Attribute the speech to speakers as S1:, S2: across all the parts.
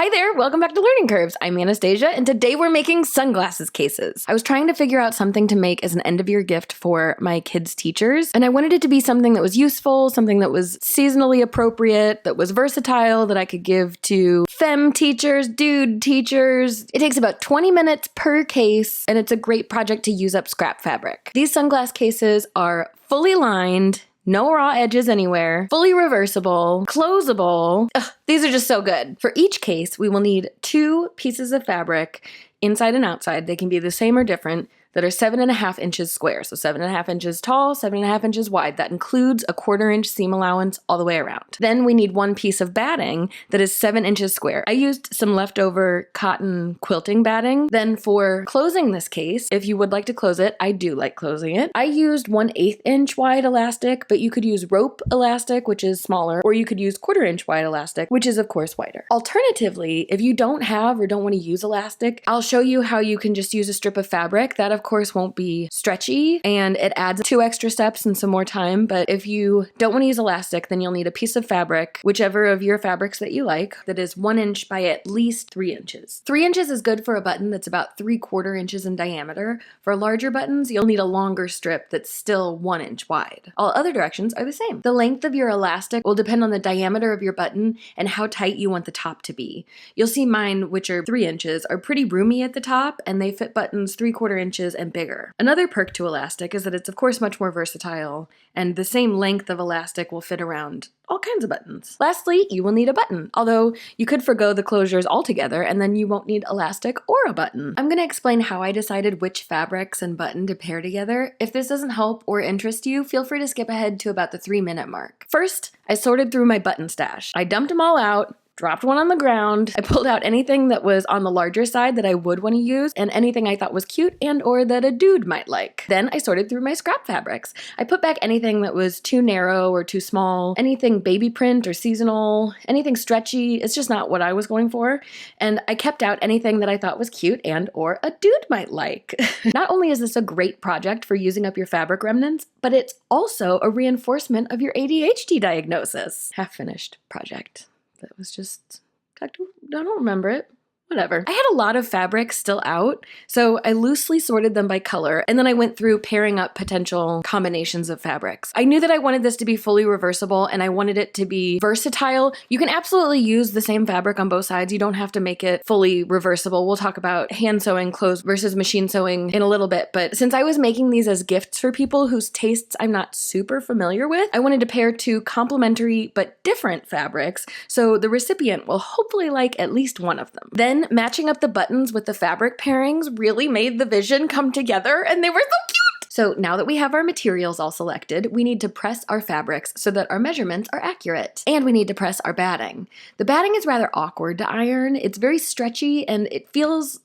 S1: Hi there, welcome back to Learning Curves. I'm Anastasia, and today we're making sunglasses cases. I was trying to figure out something to make as an end-of-year gift for my kids' teachers, and I wanted it to be something that was useful, something that was seasonally appropriate, that was versatile, that I could give to femme teachers, dude teachers. It takes about 20 minutes per case, and it's a great project to use up scrap fabric. These sunglass cases are fully lined, no raw edges anywhere, fully reversible, closable. Ugh, these are just so good. For each case, we will need 2 pieces of fabric, inside and outside. They can be the same or different, that are 7.5 inches square. So 7.5 inches tall, 7.5 inches wide. That includes a 1/4 inch seam allowance all the way around. Then we need 1 piece of batting that is 7 inches square. I used some leftover cotton quilting batting. Then for closing this case, if you would like to close it, I do like closing it. I used 1/8 inch wide elastic, but you could use rope elastic, which is smaller, or you could use 1/4 inch wide elastic, which is of course wider. Alternatively, if you don't have or don't want to use elastic, I'll show you how you can just use a strip of fabric. That of course won't be stretchy and it adds 2 extra steps and some more time. But if you don't want to use elastic, then you'll need a piece of fabric, whichever of your fabrics that you like, that is 1 inch by at least 3 inches. 3 inches is good for a button that's about 3/4 inches in diameter. For larger buttons, you'll need a longer strip that's still 1 inch wide. All other directions are the same. The length of your elastic will depend on the diameter of your button and how tight you want the top to be. You'll see mine, which are 3 inches, are pretty roomy at the top and they fit buttons 3/4 inches and bigger. Another perk to elastic is that it's of course much more versatile, and the same length of elastic will fit around all kinds of buttons. Lastly, you will need a button, although you could forgo the closures altogether and then you won't need elastic or a button. I'm going to explain how I decided which fabrics and button to pair together. If this doesn't help or interest you, feel free to skip ahead to about the 3-minute mark. First, I sorted through my button stash. I dumped them all out, dropped one on the ground. I pulled out anything that was on the larger side that I would want to use and anything I thought was cute and or that a dude might like. Then I sorted through my scrap fabrics. I put back anything that was too narrow or too small, anything baby print or seasonal, anything stretchy. It's just not what I was going for. And I kept out anything that I thought was cute and or a dude might like. Not only is this a great project for using up your fabric remnants, but it's also a reinforcement of your ADHD diagnosis. Half-finished project. That was just, I don't remember it. Whatever. I had a lot of fabric still out, so I loosely sorted them by color, and then I went through pairing up potential combinations of fabrics. I knew that I wanted this to be fully reversible, and I wanted it to be versatile. You can absolutely use the same fabric on both sides. You don't have to make it fully reversible. We'll talk about hand sewing clothes versus machine sewing in a little bit, but since I was making these as gifts for people whose tastes I'm not super familiar with, I wanted to pair 2 complementary but different fabrics, so the recipient will hopefully like at least one of them. Then matching up the buttons with the fabric pairings really made the vision come together, and they were so cute! So now that we have our materials all selected, we need to press our fabrics so that our measurements are accurate. And we need to press our batting. The batting is rather awkward to iron. It's very stretchy and it feels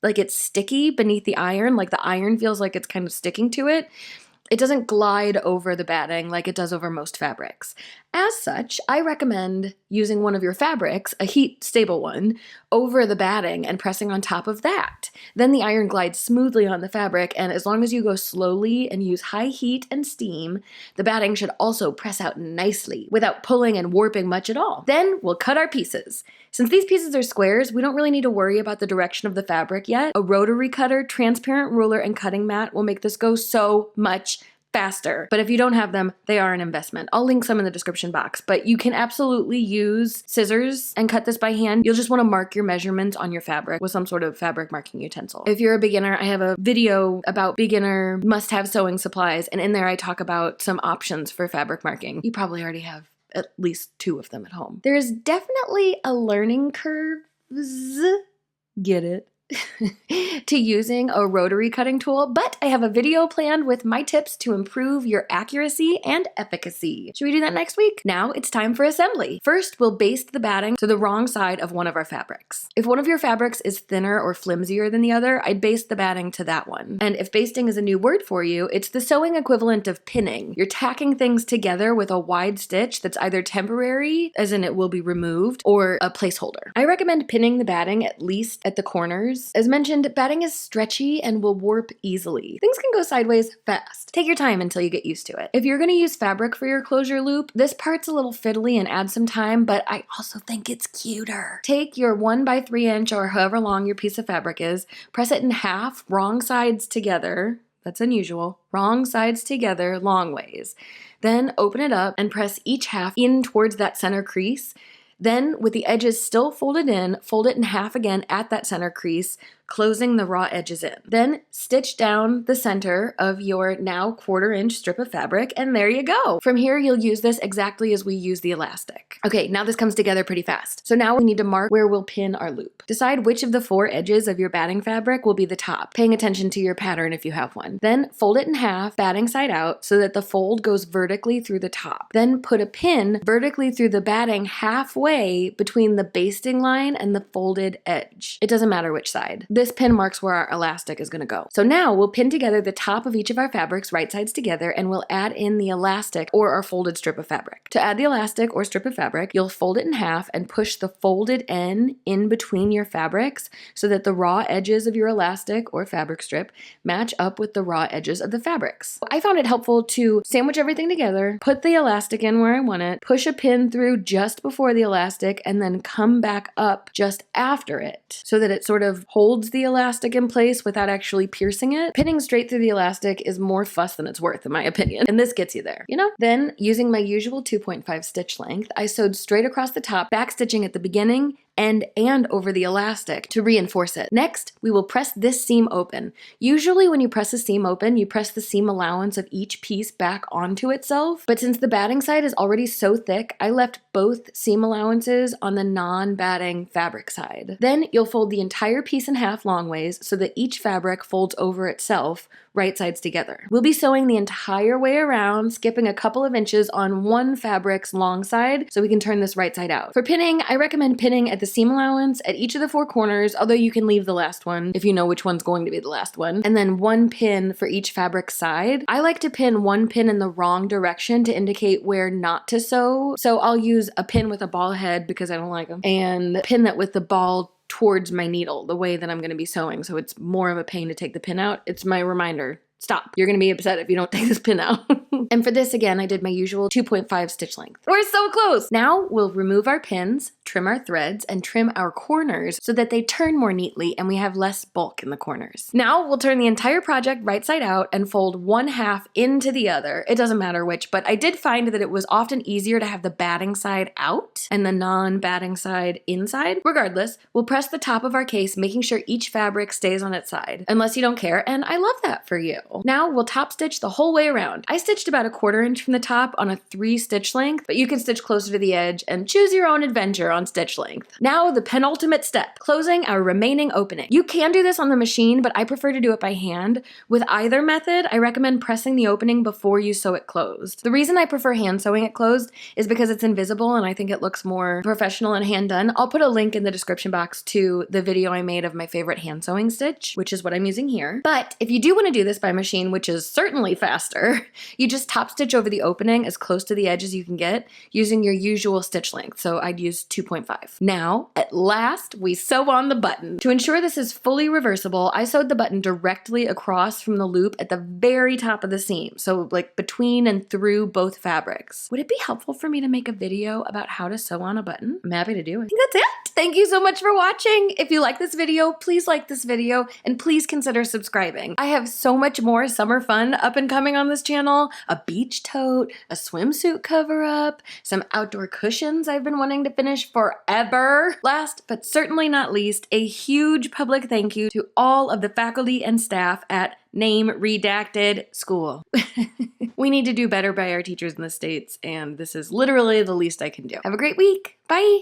S1: like it's sticky beneath the iron, like the iron feels like it's kind of sticking to it. It doesn't glide over the batting like it does over most fabrics. As such, I recommend using one of your fabrics, a heat-stable one, over the batting and pressing on top of that. Then the iron glides smoothly on the fabric, and as long as you go slowly and use high heat and steam, the batting should also press out nicely without pulling and warping much at all. Then we'll cut our pieces. Since these pieces are squares, we don't really need to worry about the direction of the fabric yet. A rotary cutter, transparent ruler, and cutting mat will make this go so much faster. But if you don't have them, they are an investment. I'll link some in the description box, but you can absolutely use scissors and cut this by hand. You'll just want to mark your measurements on your fabric with some sort of fabric marking utensil. If you're a beginner, I have a video about beginner must-have sewing supplies, and in there I talk about some options for fabric marking. You probably already have at least 2 of them at home. There's definitely a learning curve, get it, to using a rotary cutting tool, but I have a video planned with my tips to improve your accuracy and efficacy. Should we do that next week? Now it's time for assembly. First, we'll baste the batting to the wrong side of one of our fabrics. If one of your fabrics is thinner or flimsier than the other, I'd baste the batting to that one. And if basting is a new word for you, it's the sewing equivalent of pinning. You're tacking things together with a wide stitch that's either temporary, as in it will be removed, or a placeholder. I recommend pinning the batting at least at the corners corners. As mentioned, batting is stretchy and will warp easily. Things can go sideways fast. Take your time until you get used to it. If you're gonna use fabric for your closure loop, this part's a little fiddly and adds some time, but I also think it's cuter. Take your 1x3 inch or however long your piece of fabric is, press it in half, wrong sides together. That's unusual. Wrong sides together, long ways. Then open it up and press each half in towards that center crease. Then, with the edges still folded in, fold it in half again at that center crease, closing the raw edges in. Then stitch down the center of your now 1/4 inch strip of fabric, and there you go. From here, you'll use this exactly as we use the elastic. Okay, now this comes together pretty fast. So now we need to mark where we'll pin our loop. Decide which of the 4 edges of your batting fabric will be the top, paying attention to your pattern if you have one. Then fold it in half, batting side out, so that the fold goes vertically through the top. Then put a pin vertically through the batting halfway between the basting line and the folded edge. It doesn't matter which side. This pin marks where our elastic is going to go. So now we'll pin together the top of each of our fabrics right sides together, and we'll add in the elastic or our folded strip of fabric. To add the elastic or strip of fabric, you'll fold it in half and push the folded end in between your fabrics so that the raw edges of your elastic or fabric strip match up with the raw edges of the fabrics. I found it helpful to sandwich everything together, put the elastic in where I want it, push a pin through just before the elastic, and then come back up just after it so that it sort of holds the elastic in place without actually piercing it. Pinning straight through the elastic is more fuss than it's worth, in my opinion, and this gets you there, you know? Then, using my usual 2.5 stitch length, I sewed straight across the top, back stitching at the beginning and over the elastic to reinforce it. Next, we will press this seam open. Usually when you press a seam open, you press the seam allowance of each piece back onto itself, but since the batting side is already so thick, I left both seam allowances on the non-batting fabric side. Then you'll fold the entire piece in half long ways so that each fabric folds over itself, right sides together. We'll be sewing the entire way around, skipping a couple of inches on one fabric's long side so we can turn this right side out. For pinning, I recommend pinning at the seam allowance at each of the 4 corners, although you can leave the last one if you know which one's going to be the last one, and then 1 pin for each fabric side. I like to pin 1 pin in the wrong direction to indicate where not to sew, so I'll use a pin with a ball head because I don't like them, and pin that with the ball towards my needle, the way that I'm going to be sewing, so it's more of a pain to take the pin out. It's my reminder. Stop. You're going to be upset if you don't take this pin out. And for this, again, I did my usual 2.5 stitch length. We're so close! Now we'll remove our pins, trim our threads, and trim our corners so that they turn more neatly and we have less bulk in the corners. Now we'll turn the entire project right side out and fold 1/2 into the other. It doesn't matter which, but I did find that it was often easier to have the batting side out and the non-batting side inside. Regardless, we'll press the top of our case, making sure each fabric stays on its side, unless you don't care, and I love that for you. Now we'll top stitch the whole way around. I stitched about a 1/4 inch from the top on a 3 stitch length, but you can stitch closer to the edge and choose your own adventure on stitch length. Now the penultimate step, closing our remaining opening. You can do this on the machine, but I prefer to do it by hand. With either method, I recommend pressing the opening before you sew it closed. The reason I prefer hand sewing it closed is because it's invisible and I think it looks more professional and hand done. I'll put a link in the description box to the video I made of my favorite hand sewing stitch, which is what I'm using here. But if you do want to do this by machine, which is certainly faster, you just top stitch over the opening as close to the edge as you can get using your usual stitch length. So I'd use 2.5. Now, at last, we sew on the button. To ensure this is fully reversible, I sewed the button directly across from the loop at the very top of the seam. So like between and through both fabrics. Would it be helpful for me to make a video about how to sew on a button? I'm happy to do it. I think that's it. Thank you so much for watching. If you like this video, please like this video and please consider subscribing. I have so much more summer fun up and coming on this channel. A beach tote, a swimsuit cover-up, some outdoor cushions I've been wanting to finish forever. Last but certainly not least, a huge public thank you to all of the faculty and staff at Name Redacted School. We need to do better by our teachers in the States, and this is literally the least I can do. Have a great week. Bye.